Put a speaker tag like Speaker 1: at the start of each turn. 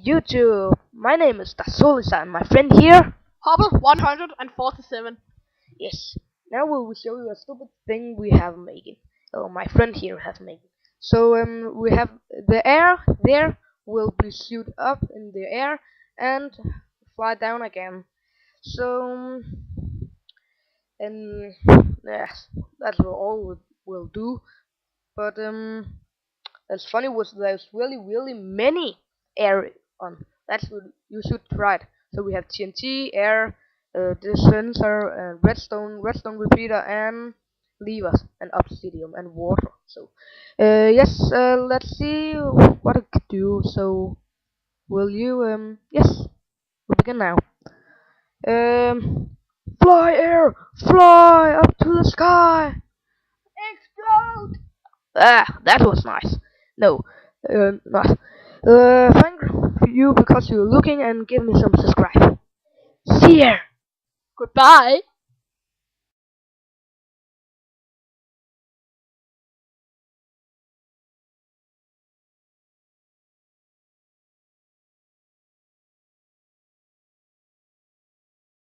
Speaker 1: YouTube. My name is Dasolisa and my friend here.
Speaker 2: Hubble 147.
Speaker 1: Yes. Now we will show you a stupid thing we have making. Oh, my friend here has making. So we have the air there will be shoot up in the air and fly down again. So and yes, that's all we'll do. But that's funny was there's really many air on. That's what you should try it. So we have TNT, air, this sensor, redstone repeater, and levers, and obsidian, and water. So yes, let's see what it could do. So will you yes, we'll begin now. Fly air, fly up to the sky.
Speaker 2: Explode!
Speaker 1: Ah, that was nice. No, not. Thank you because you're looking and give me some subscribe. See ya.
Speaker 2: Goodbye.